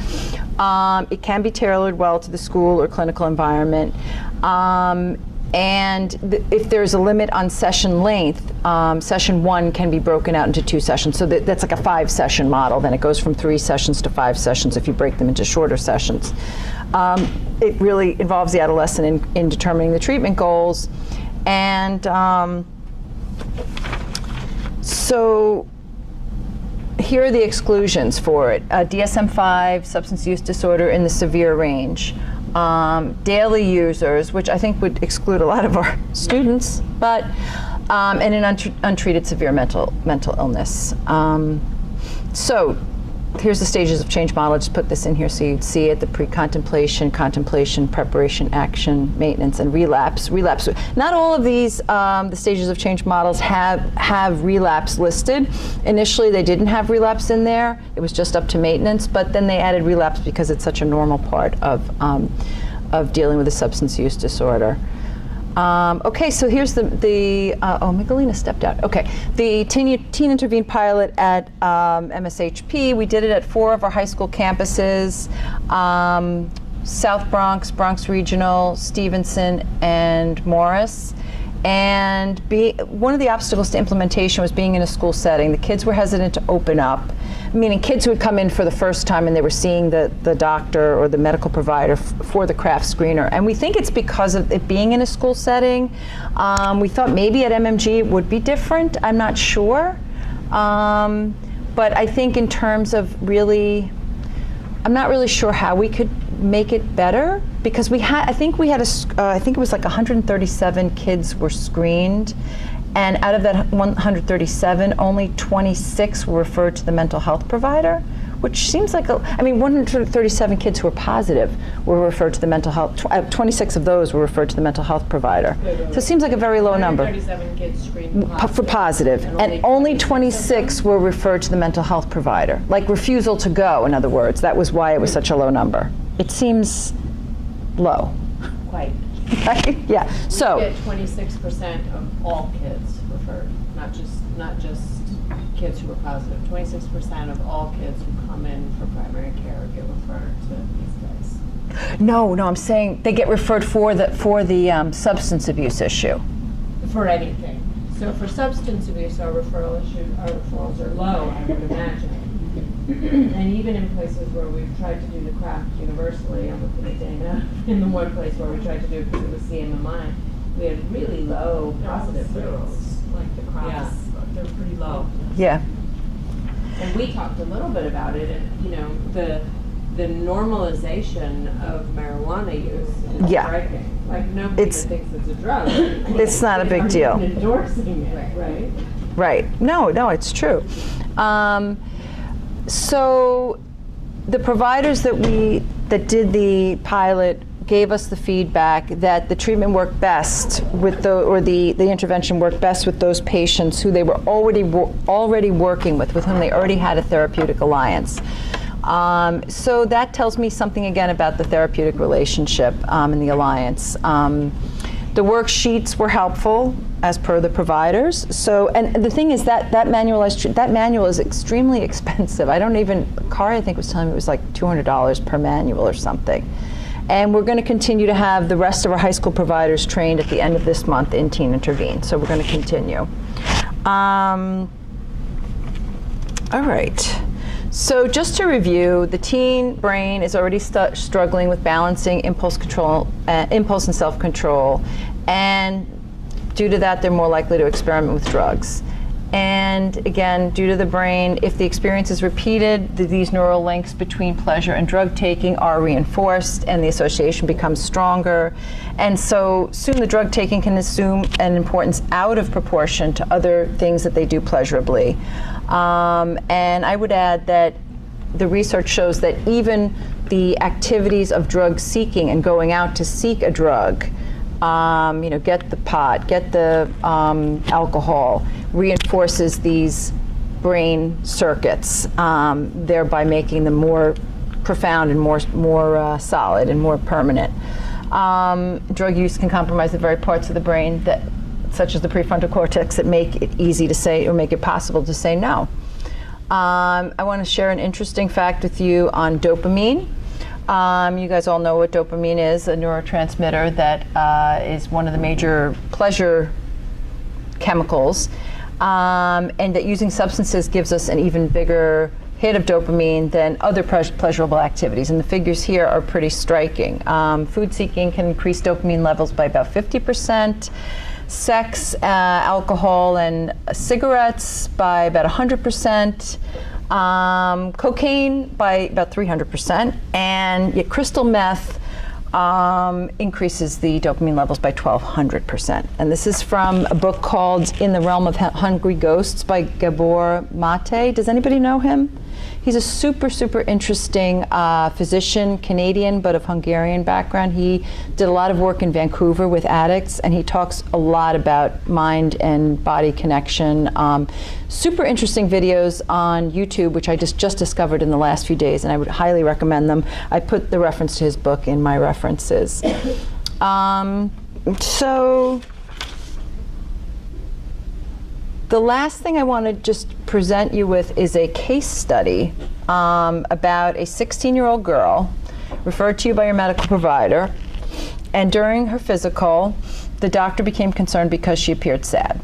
It can be tailored well to the school or clinical environment. And if there's a limit on session length, session 1 can be broken out into 2 sessions. So that's like a 5-session model. Then it goes from 3 sessions to 5 sessions if you break them into shorter sessions. It really involves the adolescent in determining the treatment goals. And so here are the exclusions for it. DSM-5, substance use disorder in the severe range. Daily users, which I think would exclude a lot of our students, but and an untreated severe mental illness. So here's the stages of change model. Just put this in here so you'd see it: the pre-contemplation, contemplation, preparation, action, maintenance, and relapse. Relapse. Not all of these the stages of change models have relapse listed. Initially, they didn't have relapse in there. It was just up to maintenance. But then they added relapse because it's such a normal part of dealing with a substance use disorder. Okay, so here's Miguelina stepped out. Okay, the Teen Intervene pilot at MSHP. We did it at 4 of our high school campuses: South Bronx, Bronx Regional, Stevenson, and Morris. And one of the obstacles to implementation was being in a school setting. The kids were hesitant to open up, meaning kids who had come in for the first time and they were seeing the doctor or the medical provider for the CRAFT screener. And we think it's because of it being in a school setting. We thought maybe at MMG it would be different. I'm not sure. But I think in terms of I'm not really sure how we could make it better, because I think it was like 137 kids were screened, and out of that 137, only 26 were referred to the mental health provider, which seems like, 137 kids who were positive were referred to the mental health, 26 of those were referred to the mental health provider. So it seems like a very low number. 137 kids screened For positive, and only 26 were referred to the mental health provider. Like refusal to go, in other words. That was why it was such a low number. It seems low. Quite. Right? Yeah. We So get 26% of all kids referred, not just kids who are positive. 26% of all kids who come in for primary care get referred to these guys. no, I'm saying they get referred for the substance abuse issue. For anything. So for substance abuse, our referrals are low, I would imagine. And even in places where we've tried to do the craft universally, I'm looking at Dana, in the one place where we tried to do it because it was CMMI, we had really low positive rates. Like the crafts, they're pretty low. Yeah. And we talked a little bit about it, and the normalization of marijuana use is Yeah. striking. Like nobody It's- even thinks it's a drug. It's not a big Aren't deal. even endorsing it, right? Right. No, it's true. So the providers that did the pilot gave us the feedback that the treatment worked best with the intervention worked best with those patients who they were already working with whom they already had a therapeutic alliance. So that tells me something again about the therapeutic relationship and the alliance. The worksheets were helpful as per the providers. So, and the thing is that manual is extremely expensive. Kari I think was telling me it was like $200 per manual or something. And we're going to continue to have the rest of our high school providers trained at the end of this month in Teen Intervene. So we're going to continue. All right. So just to review, the teen brain is already struggling with balancing impulse and self-control, and due to that, they're more likely to experiment with drugs. And again, due to the brain, if the experience is repeated, these neural links between pleasure and drug taking are reinforced, and the association becomes stronger. And so soon the drug taking can assume an importance out of proportion to other things that they do pleasurably. And I would add that the research shows that even the activities of drug seeking and going out to seek a drug, get the pot, get the alcohol, reinforces these brain circuits, thereby making them more profound and more solid and more permanent. Drug use can compromise the very parts of the brain such as the prefrontal cortex, that make it easy to say or make it possible to say no. I want to share an interesting fact with you on dopamine. You guys all know what dopamine is, a neurotransmitter that is one of the major pleasure chemicals, and that using substances gives us an even bigger hit of dopamine than other pleasurable activities. And the figures here are pretty striking. Food seeking can increase dopamine levels by about 50%. Sex, alcohol, and cigarettes by about 100%. Cocaine by about 300%, and yet crystal meth increases the dopamine levels by 1,200%. And this is from a book called In the Realm of Hungry Ghosts by Gabor Mate. Does anybody know him? He's a super, super interesting physician, Canadian, but of Hungarian background. He did a lot of work in Vancouver with addicts, and he talks a lot about mind and body connection. Super interesting videos on YouTube, which I just discovered in the last few days, and I would highly recommend them. I put the reference to his book in my references. So the last thing I want to just present you with is a case study about a 16-year-old girl referred to you by your medical provider, and during her physical, the doctor became concerned because she appeared sad.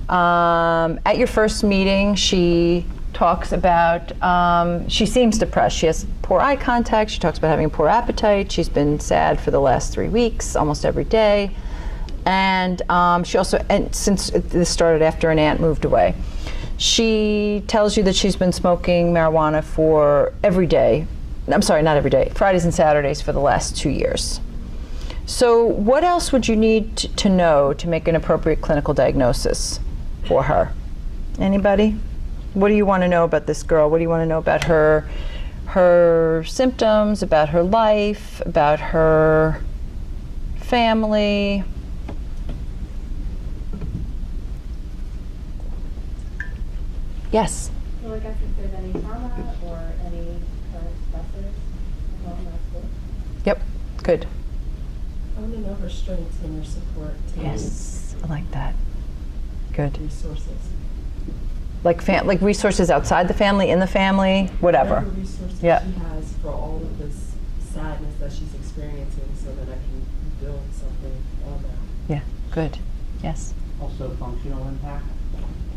At your first meeting, she talks about, she seems depressed. She has poor eye contact. She talks about having a poor appetite. She's been sad for the last 3 weeks, almost every day. And she also, and since this started after an aunt moved away, she tells you that she's been smoking marijuana for every day. I'm sorry, not every day, Fridays and Saturdays for the last 2 years. So what else would you need to know to make an appropriate clinical diagnosis for her? Anybody? What do you want to know about this girl? What do you want to know about her symptoms, about her life, about her family? Yes. Well, I guess if there's any trauma or any current stressors at home or school. Yep. Good. I want to know her strengths and her support team. Yes. I like that. Good. Resources. Like resources outside the family, in the family, whatever. Resources Yeah. she has for all of this sadness that she's experiencing, so that I can build something on that. Yeah. Good. Yes. Also functional impact,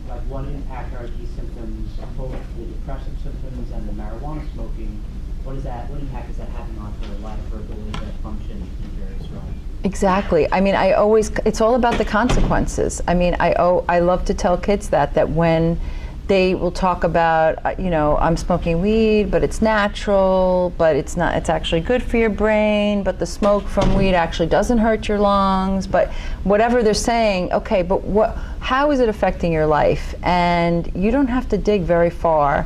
like what impact are these symptoms, both the depressive symptoms and the marijuana smoking, what impact is that having on her life, her ability to function in various roles? Exactly. I mean, it's all about the consequences. I mean, I love to tell kids that when they will talk about, I'm smoking weed, but it's natural, but it's not, it's actually good for your brain, but the smoke from weed actually doesn't hurt your lungs, but whatever they're saying, okay, but how is it affecting your life? And you don't have to dig very far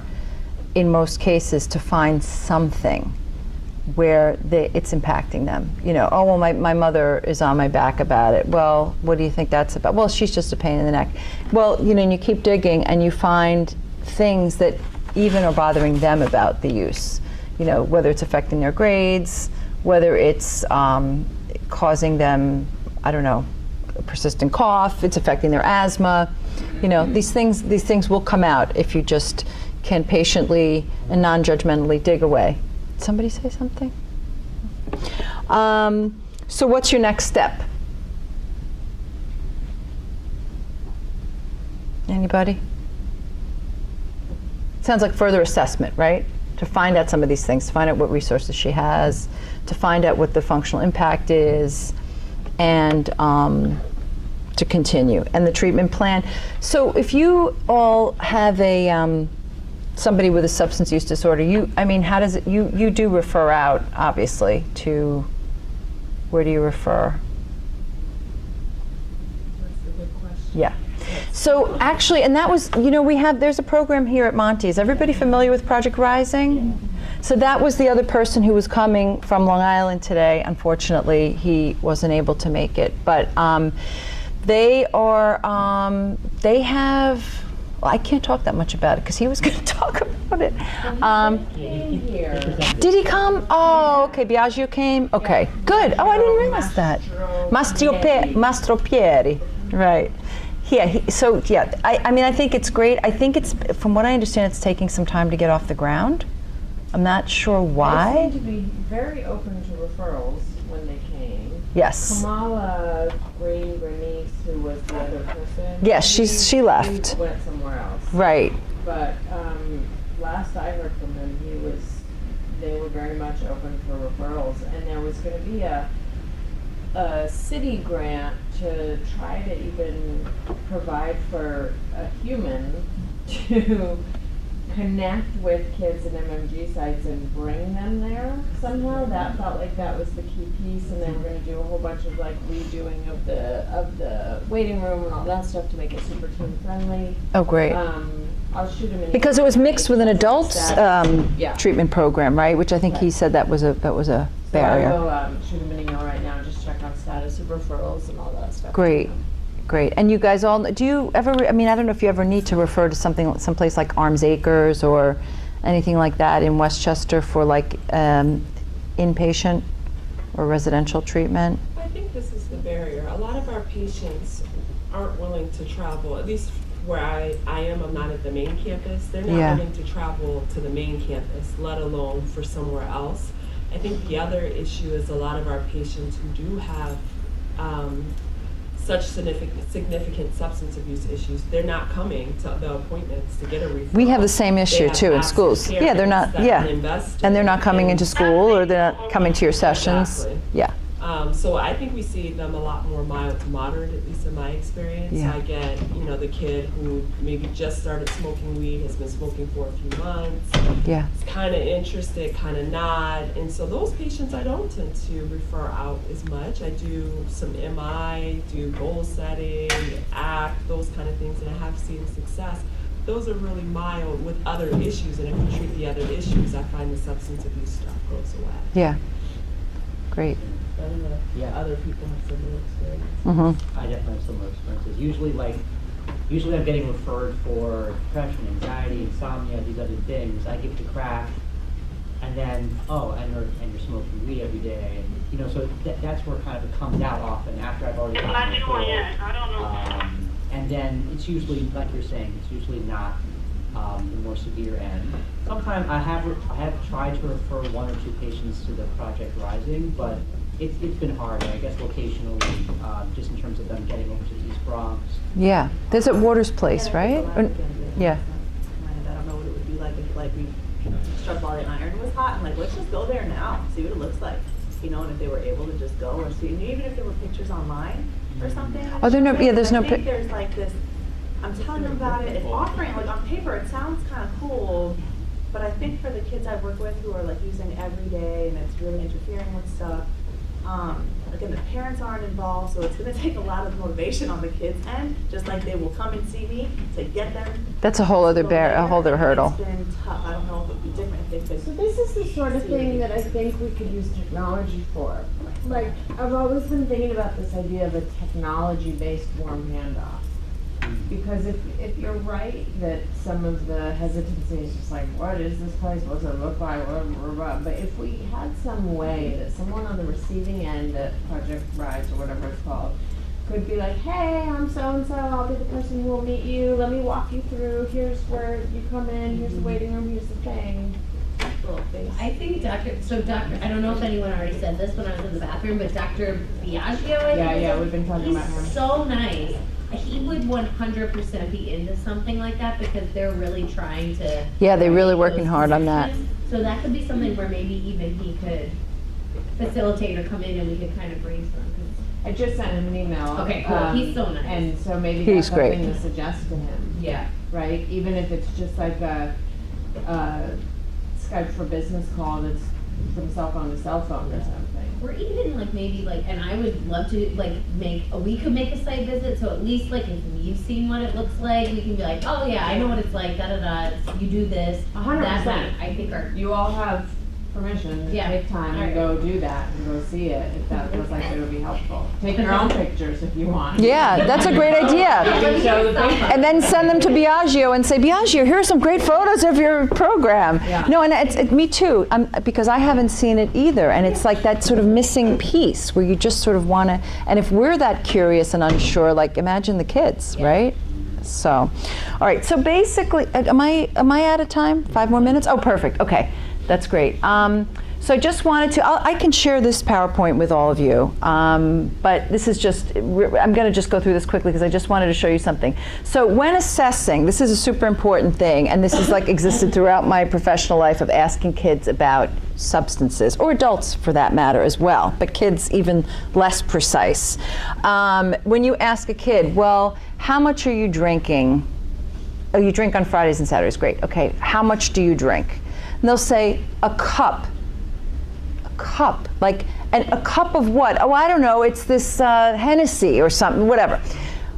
in most cases to find something where it's impacting them. Oh, well, my mother is on my back about it. Well, what do you think that's about? Well, she's just a pain in the neck. Well, and you keep digging and you find things that even are bothering them about the use. Whether it's affecting their grades, whether it's causing them, I don't know, a persistent cough, it's affecting their asthma. These things will come out if you just can patiently and non-judgmentally dig away. Somebody say something? So what's your next step? Anybody? Sounds like further assessment, right? To find out some of these things, to find out what resources she has, to find out what the functional impact is, and to continue. And the treatment plan. So if you all have somebody with a substance use disorder, how does it, you do refer out, obviously, to, where do you refer? That's a good question. Yeah. So actually, and that was, there's a program here at Monty. Is everybody familiar with Project Rising? So that was the other person who was coming from Long Island today. Unfortunately, he wasn't able to make it. But they have, well, I can't talk that much about it because he was going to talk about it. Did he come? Oh, okay. Biagio came? Okay, good. Oh, I didn't realize that. Mastro Pieri, right. Yeah, I think it's great. I think it's, from what I understand, it's taking some time to get off the ground. I'm not sure why. They seem to be very open to referrals when they came. Yes. Kamala Green-Bernice, who was the other person. Yes, she left. He went somewhere else. Right. But last I heard from him, they were very much open for referrals, and there was going to be a city grant to try to even provide for a human to connect with kids in MMG sites and bring them there somehow. That felt like that was the key piece, and they were going to do a whole bunch of redoing of the waiting room and all that stuff to make it super teen friendly. Oh, great. I'll shoot him an Because it was mixed with an adult Yeah. treatment program, right? Which I think he said that was a barrier. So I will shoot him an email right now and just check on status of referrals and all that stuff. Great. Great. And you guys all, do you ever, I don't know if you ever need to refer to someplace like Arms Acres or anything like that in Westchester for inpatient or residential treatment? I think this is the barrier. A lot of our patients aren't willing to travel, at least where I am. I'm not at the main campus. They're not willing to travel to the main campus, let alone for somewhere else. I think the other issue is a lot of our patients who do have such significant substance abuse issues, they're not coming to the appointments to get a referral. We have the same issue too in schools. Yeah, they're not, and they're not coming into school, or they're not coming to your sessions. Exactly. Yeah. So I think we see them a lot more mild to moderate, at least in my experience. Yeah. I get, the kid who maybe just started smoking weed, has been smoking for a few months. Yeah. Is kind of interested, kind of not. And so those patients I don't tend to refer out as much. I do some MI, do goal setting, ACT, those kind of things, and I have seen success. those are really mild with other issues, and if you treat the other issues, I find the substance abuse stuff goes away. Yeah. Great. I don't know if Yeah. other people have similar experience. Mm-hmm. I definitely have similar experiences. Usually I'm getting referred for depression, anxiety, insomnia, these other things. I get the crack, and then, and you're smoking weed every day. And, so that's where kind of it comes out often after I've already gotten the referral. And then it's usually, like you're saying, it's usually not the more severe end. Sometimes I have tried to refer 1 or 2 patients to the Project Rising, but it's been hard, I guess, locationally, just in terms of them getting over to the East Bronx. Yeah. There's at Waters Place, right? Yeah. I don't know what it would be like if we struck while the iron was hot and let's just go there now, see what it looks like. And if they were able to just go or see, and even if there were pictures online or something. Oh, there's no I think there's this, I'm telling them about it, it's offering, on paper, it sounds kind of cool, but I think for the kids I work with who are using every day and it's really interfering with stuff, again, the parents aren't involved, so it's going to take a lot of motivation on the kids' end, just like they will come and see me to get them. That's a whole other hurdle. It's been tough. I don't know if it would be different if they could. So this is the sort of thing that I think we could use technology for. Like, I've always been thinking about this idea of a technology-based warm handoff. Because if you're right that some of the hesitancy is just what is this place, what's it look like, but if we had some way that someone on the receiving end at Project Rise or whatever it's called could be hey, I'm so-and-so, I'll be the person who will meet you, let me walk you through, here's where you come in, here's the waiting room, here's the thing. I think Dr. I don't know if anyone already said this when I was in the bathroom, but Dr. Biagio, We've been talking about him. He's so nice. He would 100% be into something like that because they're really trying to. Yeah, they're really working hard on that. So that could be something where maybe even he could facilitate or come in and we could kind of brainstorm. I just sent him an email. Okay, cool. He's so nice. And so maybe He's that's great. something to suggest to him. Yeah. Right? Even if it's just a Skype for business call that's from cell phone to cell phone or something. Or even maybe and I would love to we could make a site visit, so at least if we've seen what it looks like, we can be oh yeah, I know what it's like, you do this. 100%. That might, I think You all have permission to take time and go do that and go see it if that feels like it would be helpful. Take your own pictures if you want. Yeah, that's a great idea. And then send them to Biagio and say, Biagio, here are some great photos of your program. Yeah. No, and it's me too, because I haven't seen it either. And it's that sort of missing piece where you just sort of want to, and if we're that curious and unsure, imagine the kids, right? So, all right, so basically, am I out of time? 5 more minutes? Oh, perfect, okay. That's great. So I just wanted to, I can share this PowerPoint with all of you, but this is just, I'm going to just go through this quickly because I just wanted to show you something. So when assessing, this is a super important thing, and this is existed throughout my professional life of asking kids about substances, or adults for that matter as well, but kids even less precise. When you ask a kid, well, how much are you drinking? Oh, you drink on Fridays and Saturdays, great. Okay, how much do you drink? And they'll say, a cup. A cup. And a cup of what? Oh, I don't know, it's this Hennessy or something, whatever.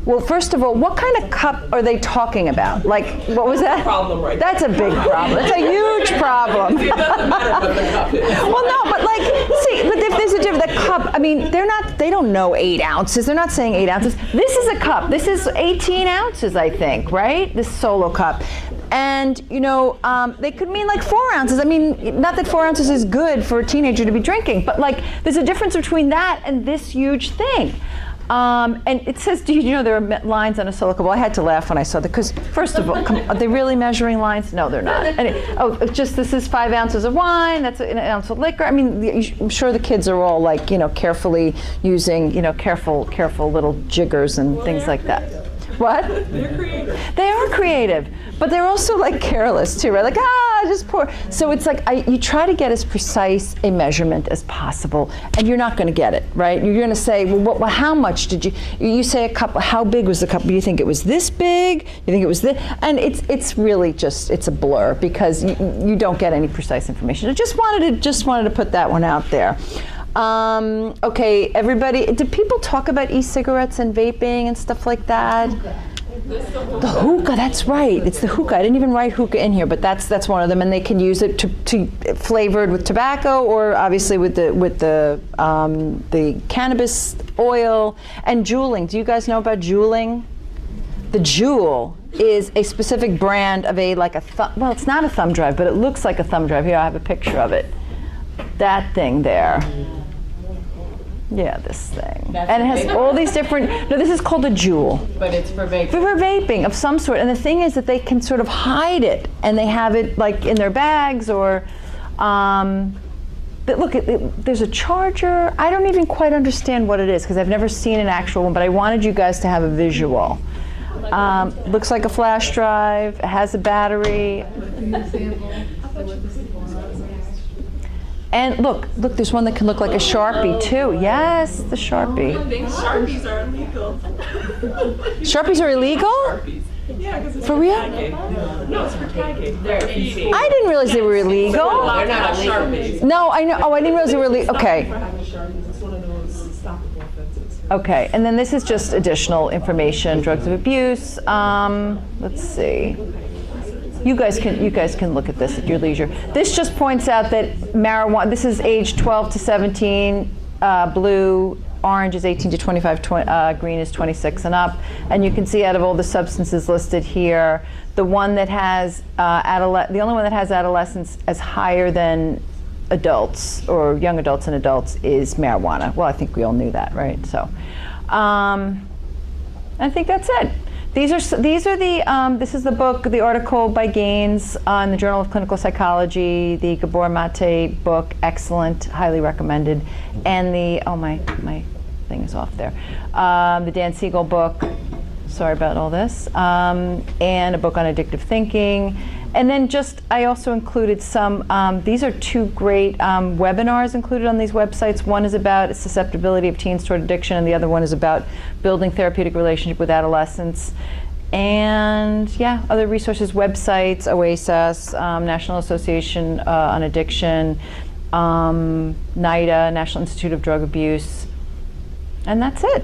Well, first of all, what kind of cup are they talking about? What was that? Problem right That's a big problem. That's a huge problem. It doesn't matter what the cup is. Well, no, but if there's a difference, the cup, they don't know 8 ounces. They're not saying 8 ounces. This is a cup. This is 18 ounces, I think, right? This solo cup. And, they could mean 4 ounces. Not that 4 ounces is good for a teenager to be drinking, but there's a difference between that and this huge thing. And it says, do you know there are lines on a solo cup? Well, I had to laugh when I saw that, because first of all, are they really measuring lines? No, they're not. This is 5 ounces of wine, that's an ounce of liquor. I'm sure the kids are all carefully using, careful little jiggers and things like that. What? They're creative. They are creative, but they're also careless too, right? Just pour. So it's you try to get as precise a measurement as possible, and you're not going to get it, right? You're going to say, well, how much did you? You say a cup. How big was the cup? Do you think it was this big? You think it was this? And it's really it's a blur because you don't get any precise information. I just wanted to put that one out there. Okay, everybody, do people talk about e-cigarettes and vaping and stuff like that? The hookah, that's right. It's the hookah. I didn't even write hookah in here, but that's one of them, and they can use it to flavored with tobacco or obviously with the cannabis oil and juuling. Do you guys know about juuling? The Juul is a specific brand of well, it's not a thumb drive, but it looks like a thumb drive. Here, I have a picture of it. That thing there. Yeah, this thing. And it has all these different, no, this is called a Juul. But it's for vaping. For vaping of some sort. And the thing is that they can sort of hide it, and they have it like in their bags or, but look, there's a charger. I don't even quite understand what it is because I've never seen an actual one, but I wanted you guys to have a visual. Looks like a flash drive. It has a battery. And look, there's one that can look like a Sharpie too. Yes, the Sharpie. I think Sharpies are illegal. Sharpies are illegal? Sharpies. Yeah, because it's For for real? tagging. No, it's for tagging. They're feeding. I didn't realize they were illegal. They're not Sharpies. No, I know. Oh, I didn't realize they were illegal. Okay. Sharpies. It's one of those stoppable offenses. Okay, and then this is just additional information, drugs of abuse. Let's see. You guys can look at this at your leisure. This just points out that marijuana, this is age 12 to 17, blue, orange is 18 to 25, green is 26 and up. And you can see out of all the substances listed here, the one that has the only one that has adolescents as higher than adults or young adults and adults is marijuana. Well, I think we all knew that, right? So, I think that's it. These are the this is the book, the article by Gaines in the Journal of Clinical Psychology, the Gabor Mate book, excellent, highly recommended, and the my thing is off there, the Dan Siegel book. Sorry about all this, and a book on addictive thinking. And then I also included some, these are two great webinars included on these websites. One is about susceptibility of teens toward addiction, and the other one is about building therapeutic relationship with adolescents. And yeah, other resources, websites, OASAS, National Association on Addiction, NIDA, National Institute of Drug Abuse. And that's it.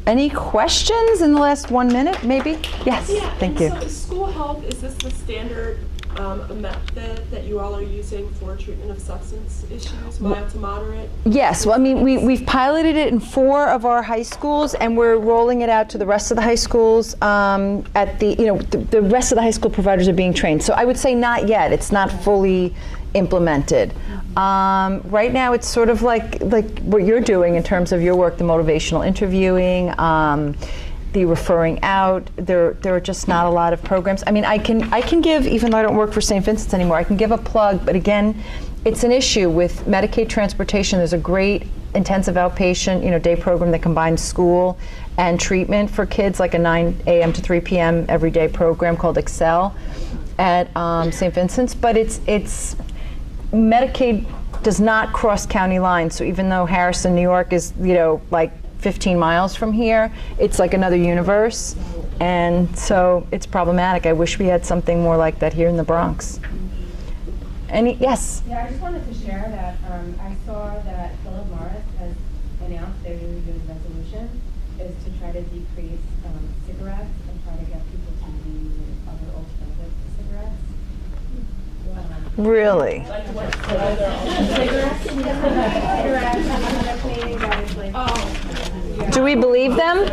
Any questions in the last 1 minute, maybe? Yes, Yeah, thank you. So school health, is this the standard method that you all are using for treatment of substance issues, mild to moderate? Yes, well, I mean, we've piloted it in 4 of our high schools, and we're rolling it out to the rest of the high schools. The rest of the high school providers are being trained. So I would say not yet. It's not fully implemented. Right now, it's sort of like what you're doing in terms of your work, the motivational interviewing, the referring out. There are just not a lot of programs. I mean, I can give, even though I don't work for St. Vincent's anymore, I can give a plug, but again, it's an issue with Medicaid transportation. There's a great intensive outpatient, day program that combines school and treatment for kids, like a 9 a.m. to 3 p.m. everyday program called Excel at St. Vincent's, but it's Medicaid does not cross county lines. So even though Harrison, New York is, like 15 miles from here, it's like another universe. And so it's problematic. I wish we had something more like that here in the Bronx. Yes? Yeah, I just wanted to share that I saw that Philip Morris has announced their New Year's resolution is to try to decrease cigarettes and try to get people to use other alternatives to cigarettes. Really? Cigarettes. Do we believe them?